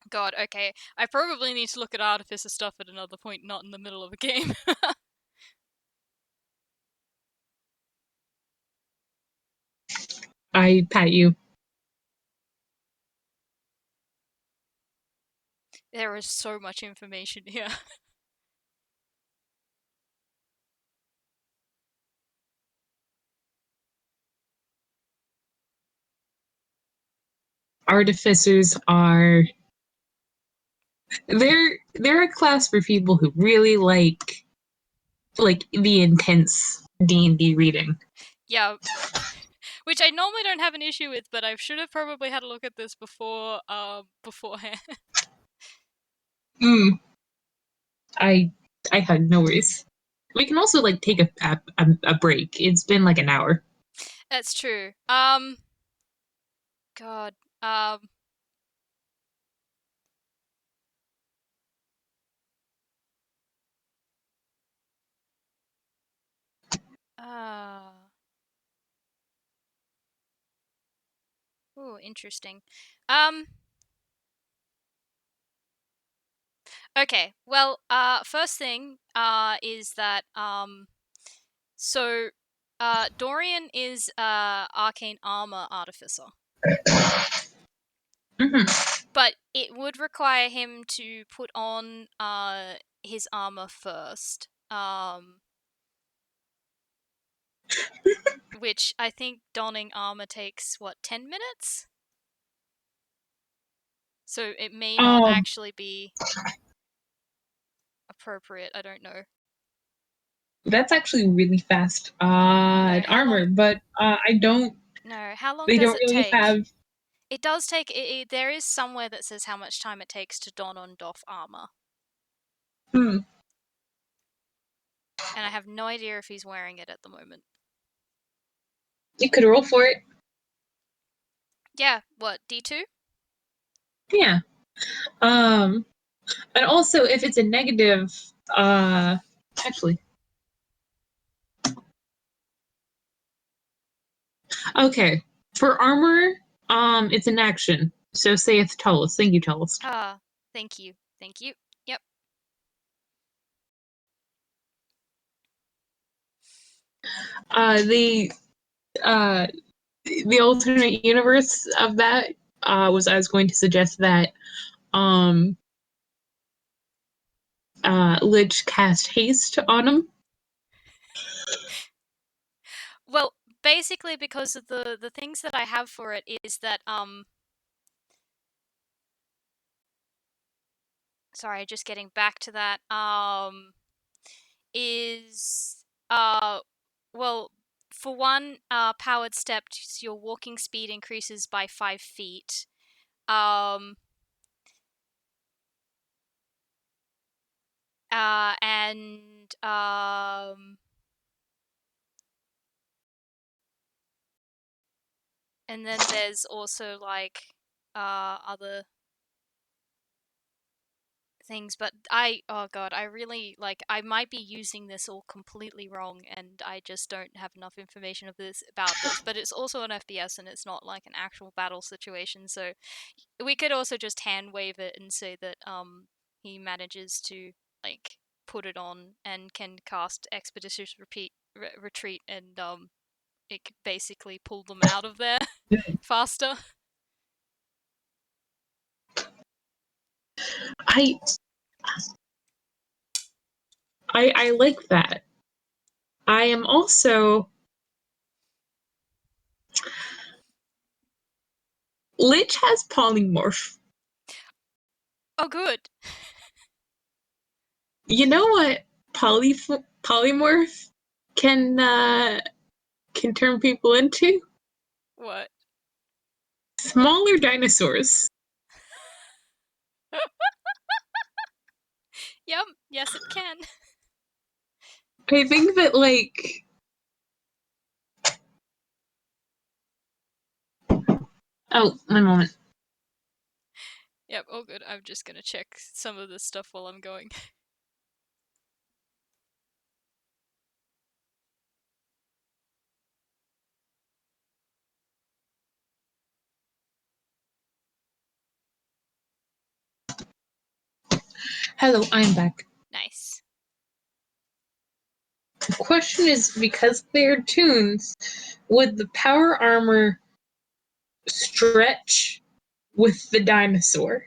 God, okay. I probably need to look at artificer stuff at another point, not in the middle of a game. I pat you. There is so much information here. artificers are they're a class for people who really like the intense D&D reading. Yeah, which I normally don't have an issue with, but I should have probably had a look at this beforehand. Mm, I I had no worries. We can also like take a break. It's been like an hour. That's true. God. Um. Uh. Oh, interesting. Um. Okay. Well. First thing. Is that So. Dorian is arcane armor artificer, Hmm. but it would require him to put on his armor first. Which I think donning armor takes, what, 10 minutes? So it may not Um, actually be appropriate, I don't know. that's actually really fast. No, how Armor, long? but I don't. No, how long They does don't it really take? have. It does take. There is somewhere that says how much time it takes to don on doff armor, Hmm. and I have no idea if he's wearing it at the moment. You could roll for it. Yeah, what, D2? Yeah. Um. And also, if it's a negative, actually, okay. For armor, it's an action. So say it's Tullus. Thank you, Tullus. Ah, thank you. Thank you. Yep. Uh, the uh, the alternate universe of that was I was going to suggest that um Lich cast haste on him. Well, basically because of the things that I have for it is that sorry, just getting back to that. Is well, for one powered step, your walking speed increases by 5 feet. Um and and then there's also like other things, but oh god, I really, like, I might be using this all completely wrong, and I just don't have enough information of this about this, but it's also an FPS and it's not like an actual battle situation, so we could also just hand wave it and say that he manages to, like, put it on and can cast expeditious retreat, and it could basically pull them out of there faster. I I like that. I am also Lich has polymorph. Oh, good. You know what polymorph can turn people into? What? Smaller dinosaurs. Yep, yes it can. I think that like oh, one moment. Yep, all good. I'm just gonna check some of this stuff while I'm going. Hello, I'm back. Nice. The question is because they're tunes, would the power armor stretch with the dinosaur?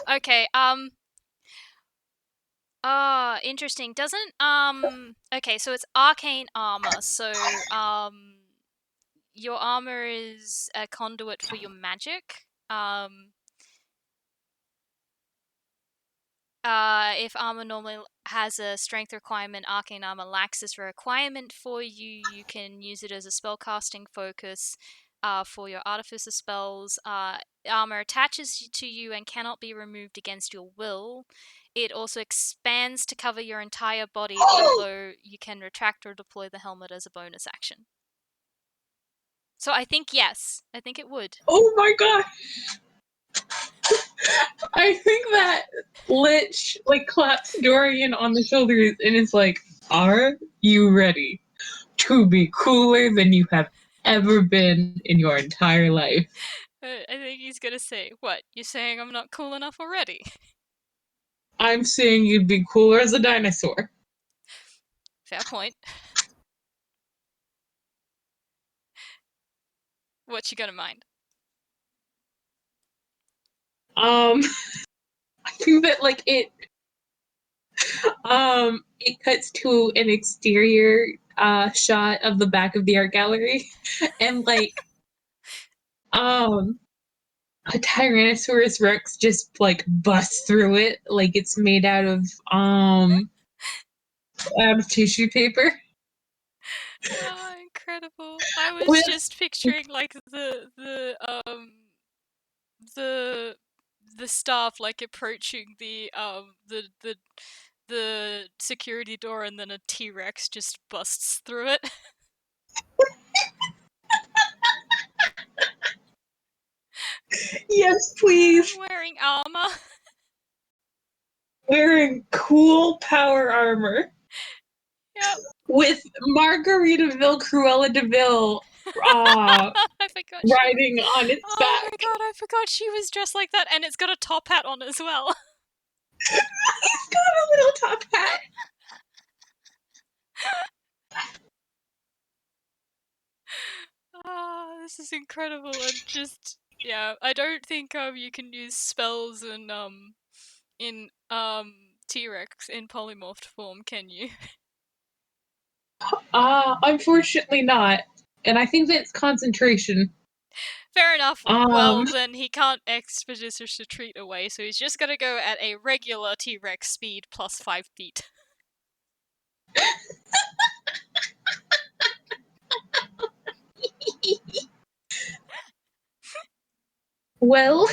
Okay, interesting. Doesn't okay, so it's arcane armor, so your armor is a conduit for your magic. If armor normally has a strength requirement, arcane armor lacks this requirement for you. You can use it as a spellcasting focus for your artificer spells. Armor attaches to you and cannot be removed against your will. It also expands to cover your entire body, although you can retract or deploy the helmet as a bonus action. So I think yes. I think it would. Oh my god! I think that Litch like claps Dorian on the shoulders and is like, "Are you ready to be cooler than you have ever been in your entire life?" I think he's gonna say, "What? You saying I'm not cool enough already?" I'm saying you'd be cooler as a dinosaur. Fair point. What you got in mind? Um, I think that like it cuts to an exterior shot of the back of the art gallery, and like um a Tyrannosaurus Rex just like busts through it like it's made out of tissue paper. Oh, incredible! I was With just picturing like the the staff like approaching the security door, and then a T-Rex just busts through it. yes, please, Wearing armor. wearing cool power armor Yep. with Margaritaville Cruella Deville I forgot she was. riding on its Oh my back. god, I forgot she was dressed like that, and it's got a top hat on as well. It's got a little top hat. Ah, this is incredible, and just yeah, I don't think you can use spells in T-Rex in polymorphed form, can you? Unfortunately not. And I think that's concentration. Fair enough. Um, Well, then he can't expeditious retreat away, so he's just gonna go at a regular T-Rex speed plus 5 feet. well,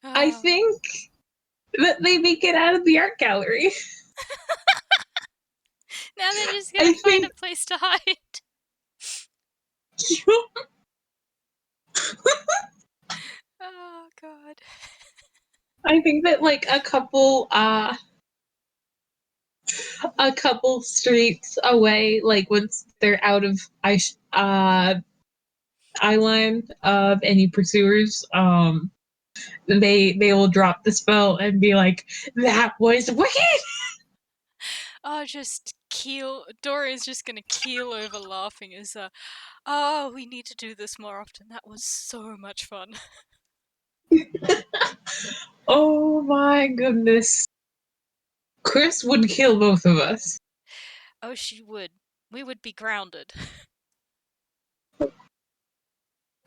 I Ah. think that they make it out of the art gallery. Now they're just I gonna find a think place to hide. Oh god. I think that like a couple streets away, like once they're out of eye line of any pursuers, they will drop the spell and be like, "That was wicked." Oh, just keel. Dorian's just gonna keel over laughing as, oh, we need to do this more often. That was so much fun. Oh my goodness. Chris would kill both of us. Oh, she would. We would be grounded.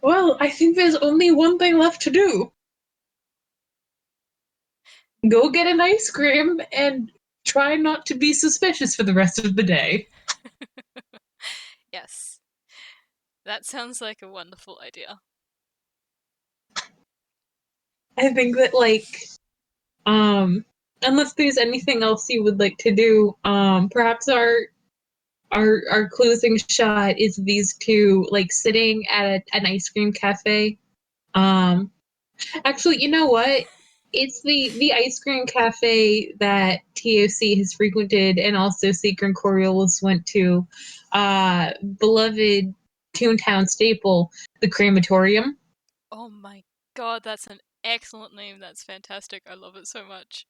Well, I think there's only one thing left to do. Go get an ice cream and try not to be suspicious for the rest of the day. Yes. That sounds like a wonderful idea. I think that um unless there's anything else you would like to do, perhaps our closing shot is these two like sitting at an ice cream cafe. Um Actually, you know what? It's the ice cream cafe that TOC has frequented and also Secret Coriolis went to. Beloved Toontown staple, the crematorium. Oh my god, that's an excellent name. That's fantastic. I love it so much.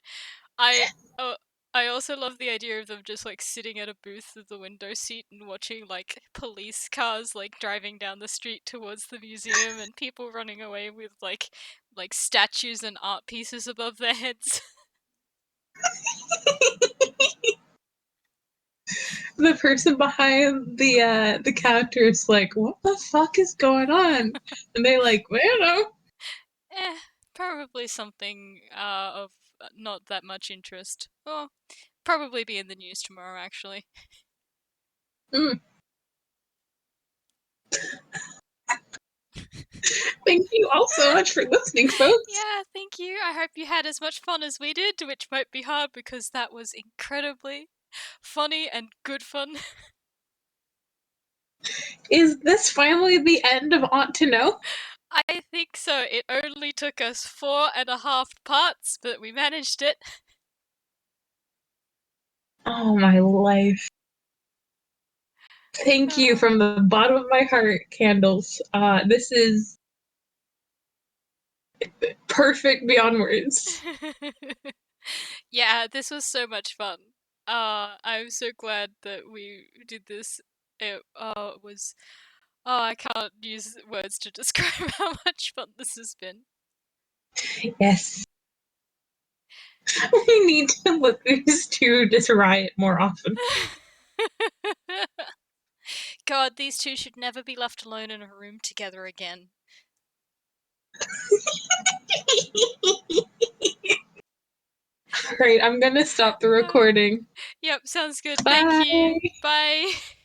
I uh, I also love the idea of them just like sitting at a booth with the window seat and watching like police cars like driving down the street towards the museum, and people running away with like statues and art pieces above their heads. the person behind the counter is like, "What the fuck is going on?" And they're like, "I don't know." Probably something of not that much interest. Or probably be in the news tomorrow, actually. Mm. Thank you all so much for listening, folks. Yeah, thank you. I hope you had as much fun as we did, which might be hard because that was incredibly funny and good fun. Is this finally the end of Ought to Know? I think so. It only took us 4.5 parts, but we managed it. Oh, my life. Thank you Uh, from the bottom of my heart, Candles. This is perfect beyond words. yeah, this was so much fun. I'm so glad that we did this. It was. Oh, I can't use words to describe how much fun this has been. Yes. We need to let these two just riot more often. God, these two should never be left alone in a room together again. All right, I'm gonna stop the Uh, recording. yep, sounds good. Thank you. Bye. Bye.